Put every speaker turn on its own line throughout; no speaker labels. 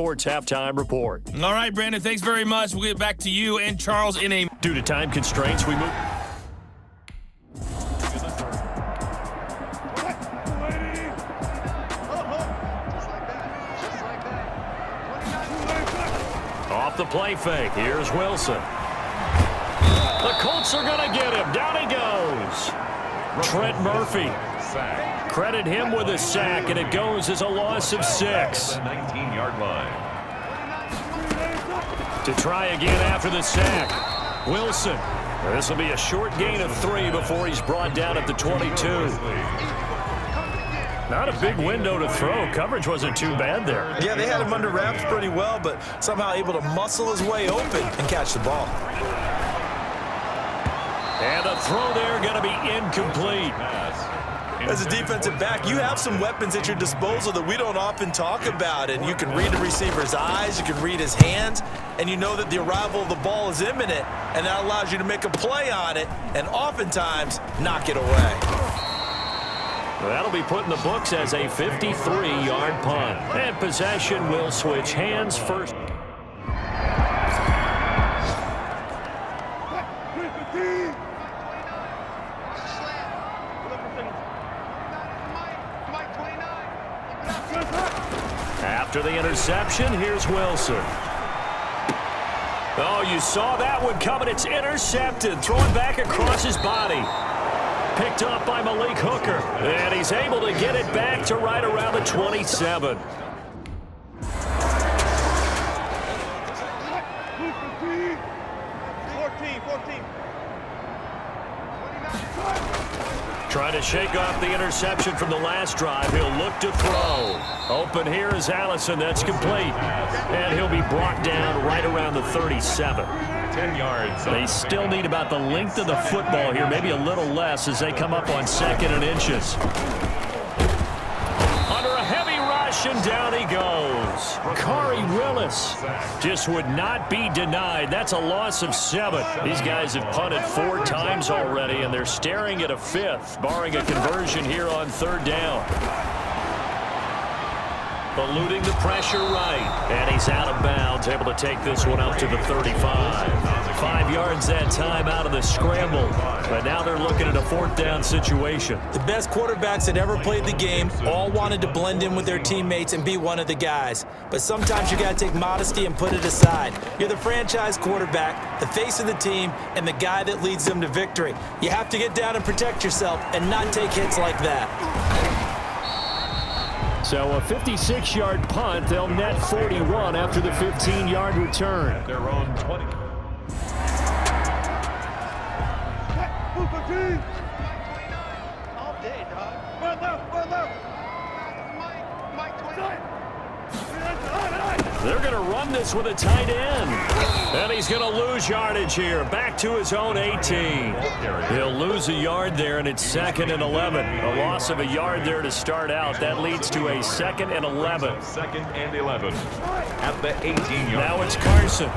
Sports Halftime Report.
All right, Brandon, thanks very much. We'll get back to you and Charles in a...
Due to time constraints, we move... Off the play fake, here's Wilson. The Colts are going to get him. Down he goes. Trent Murphy. Credit him with a sack, and it goes as a loss of 6.
19-yard line.
To try again after the sack. Wilson. This will be a short gain of 3 before he's brought down at the 22. Not a big window to throw. Coverage wasn't too bad there.
Yeah, they had him under wraps pretty well, but somehow able to muscle his way open and catch the ball.
And the throw there going to be incomplete.
As a defensive back, you have some weapons at your disposal that we don't often talk about, and you can read the receiver's eyes, you can read his hands, and you know that the arrival of the ball is imminent, and that allows you to make a play on it and oftentimes knock it away.
That'll be put in the books as a 53-yard punt. And possession will switch hands first. After the interception, here's Wilson. Oh, you saw that one coming. It's intercepted. Throwing back across his body. Picked up by Malik Hooker. And he's able to get it back to right around the 27. Trying to shake off the interception from the last drive. He'll look to throw. Open here is Allison. That's complete. And he'll be brought down right around the 37.
10 yards.
They still need about the length of the football here, maybe a little less as they come up on 2nd and inches. Under a heavy rush, and down he goes. Khari Willis just would not be denied. That's a loss of 7. These guys have punted 4 times already, and they're staring at a 5th, barring a conversion here on 3rd down. Eluding the pressure right, and he's out of bounds, able to take this one up to the 35. 5 yards that time out of the scramble, but now they're looking at a 4th down situation.
The best quarterbacks that ever played the game all wanted to blend in with their teammates and be one of the guys. But sometimes you got to take modesty and put it aside. You're the franchise quarterback, the face of the team, and the guy that leads them to victory. You have to get down and protect yourself and not take hits like that.
So a 56-yard punt. They'll net 41 after the 15-yard return.
At their own 20.
All day, dog. Run left, run left. Mike 29.
They're going to run this with a tight end. And he's going to lose yardage here. Back to his own 18. He'll lose a yard there, and it's 2nd and 11. A loss of a yard there to start out. That leads to a 2nd and 11.
2nd and 11 at the 18-yard.
Now it's Carson.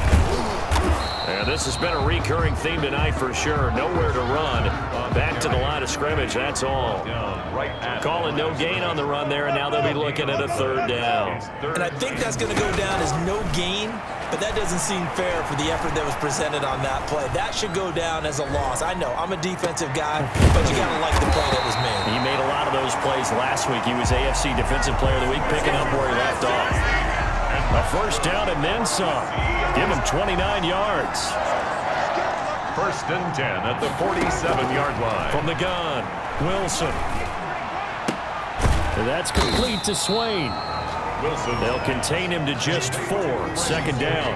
And this has been a recurring theme tonight for sure. Nowhere to run. Back to the line of scrimmage, that's all. Calling no gain on the run there, and now they'll be looking at a 3rd down.
And I think that's going to go down as no gain, but that doesn't seem fair for the effort that was presented on that play. That should go down as a loss. I know, I'm a defensive guy, but you got to like the play that was made.
He made a lot of those plays last week. He was AFC Defensive Player of the Week, picking up where he left off. A 1st down and then some. Give him 29 yards.
1st and 10 at the 47-yard line.
From the gun, Wilson. And that's complete to Swain.
Wilson.
They'll contain him to just 4. 2nd down.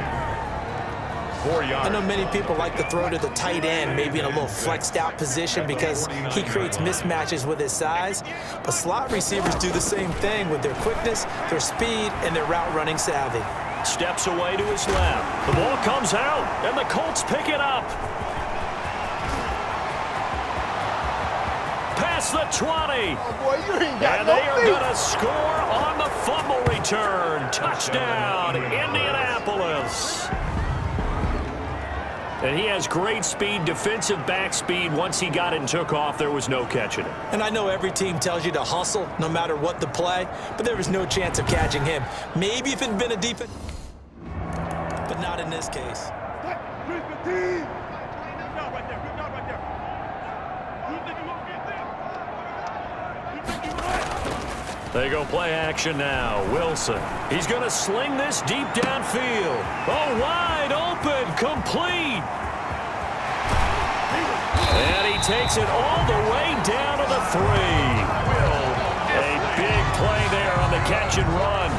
4 yards.
I know many people like to throw to the tight end, maybe in a little flexed out position because he creates mismatches with his size. But slot receivers do the same thing with their quickness, their speed, and their route running savvy.
Steps away to his left. The ball comes out, and the Colts pick it up. Past the 20.
Oh, boy, you ain't got
And
no
they are
feet.
going to score on the fumble return. Touchdown, Indianapolis. And he has great speed, defensive back speed. Once he got it and took off, there was no catching it.
And I know every team tells you to hustle no matter what the play, but there was no chance of catching him. Maybe if it had been a defense, but not in this case.
They go play action now. Wilson. He's going to sling this deep downfield. Oh, wide open. Complete. And he takes it all the way down to the 3. A big play there on the catch and run.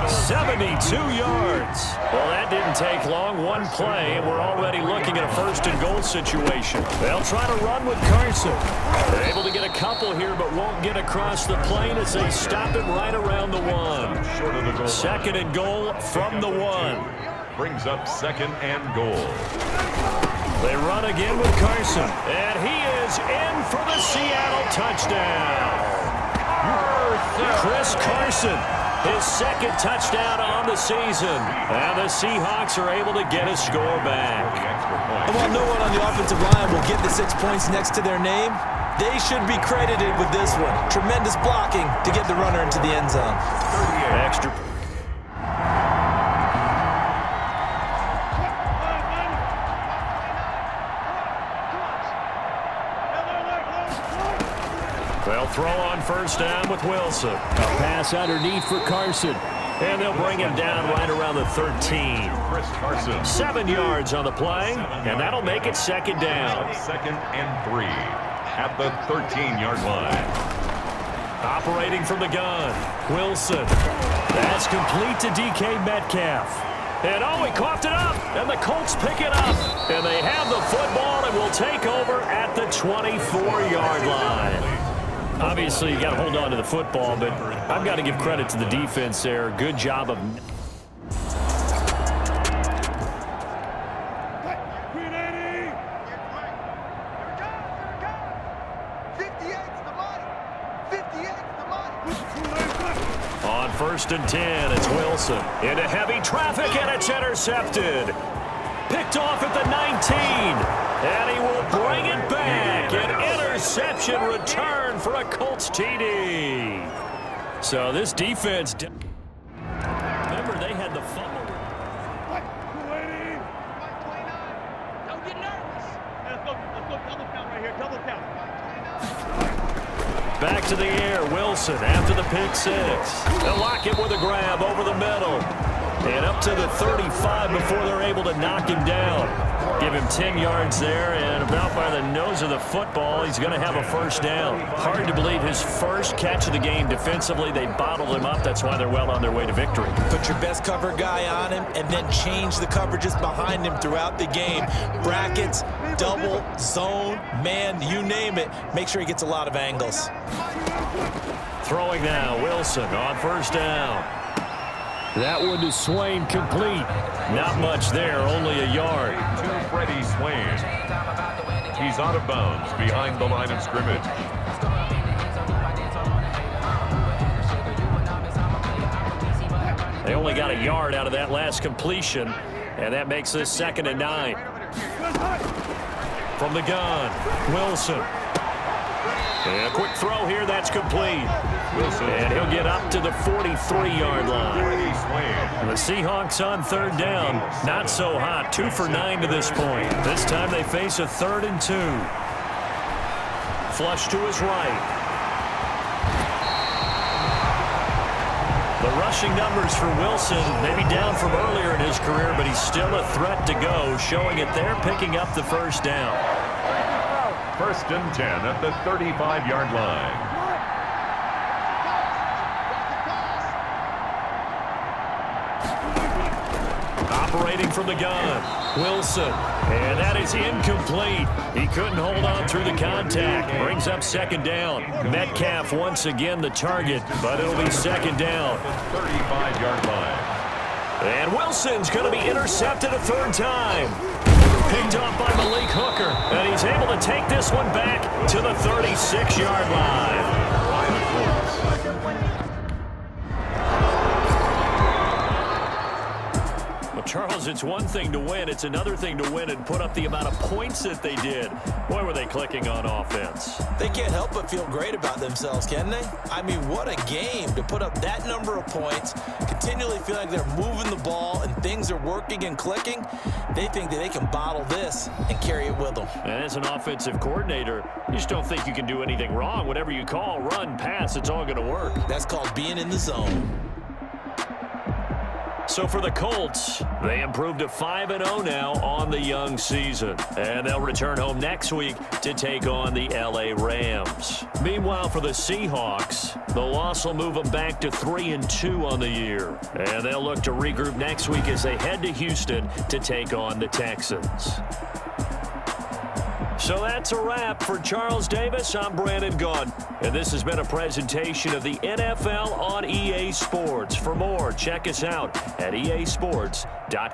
72 yards. Well, that didn't take long. One play, and we're already looking at a first-and-goal situation. They'll try to run with Carson. They're able to get a couple here, but won't get across the plane as they stop it right around the 1. Second and goal from the 1.
Brings up second and goal.
They run again with Carson, and he is in for the Seattle touchdown. Chris Carson, his second touchdown on the season. And the Seahawks are able to get a score back.
And while no one on the offensive line will get the 6 points next to their name, they should be credited with this one. Tremendous blocking to get the runner into the end zone.
Extra. They'll throw on first down with Wilson. A pass underneath for Carson. And they'll bring him down right around the 13.
Chris Carson.
7 yards on the play, and that'll make it second down.
Second and 3 at the 13-yard line.
Operating from the gun, Wilson. That's complete to DK Metcalf. And oh, he coughed it up, and the Colts pick it up. And they have the football and will take over at the 24-yard line. Obviously, you got to hold on to the football, but I've got to give credit to the defense there. Good job of... On first and 10, it's Wilson. Into heavy traffic, and it's intercepted. Picked off at the 19. And he will bring it back. An interception return for a Colts TD. So this defense... Remember, they had the fumble.
Don't get nervous. Let's go double count right here. Double count.
Back to the air, Wilson after the pick 6. They'll lock him with a grab over the middle. And up to the 35 before they're able to knock him down. Give him 10 yards there, and about by the nose of the football, he's going to have a first down. Hard to believe his first catch of the game defensively. They bottled him up. That's why they're well on their way to victory.
Put your best cover guy on him and then change the coverages behind him throughout the game. Brackets, double, zone, man, you name it. Make sure he gets a lot of angles.
Throwing now, Wilson on first down. That one to Swain complete. Not much there, only a yard.
To Freddie Swain. He's out of bounds behind the line of scrimmage.
They only got a yard out of that last completion, and that makes this second and 9. From the gun, Wilson. And a quick throw here, that's complete.
Wilson.
And he'll get up to the 43-yard line. The Seahawks on third down. Not so hot. 2 for 9 to this point. This time they face a 3rd and 2. Flush to his right. The rushing numbers for Wilson maybe down from earlier in his career, but he's still a threat to go, showing it they're picking up the first down.
First and 10 at the 35-yard line.
Operating from the gun, Wilson. And that is incomplete. He couldn't hold on through the contact. Brings up second down. Metcalf once again the target, but it'll be second down.
35-yard line.
And Wilson's going to be intercepted a third time. Picked off by Malik Hooker, and he's able to take this one back to the 36-yard line. Charles, it's one thing to win. It's another thing to win and put up the amount of points that they did. Boy, were they clicking on offense.
They can't help but feel great about themselves, can they? I mean, what a game to put up that number of points, continually feel like they're moving the ball and things are working and clicking. They think that they can bottle this and carry it with them.
And as an offensive coordinator, you just don't think you can do anything wrong. Whatever you call, run, pass, it's all going to work.
That's called being in the zone.
So for the Colts, they improved to 5-0 now on the young season. And they'll return home next week to take on the LA Rams. Meanwhile, for the Seahawks, the loss will move them back to 3-2 on the year. And they'll look to regroup next week as they head to Houston to take on the Texans. So that's a wrap. For Charles Davis, I'm Brandon Gaudin. And this has been a presentation of the NFL on EA Sports. For more, check us out at easports.com.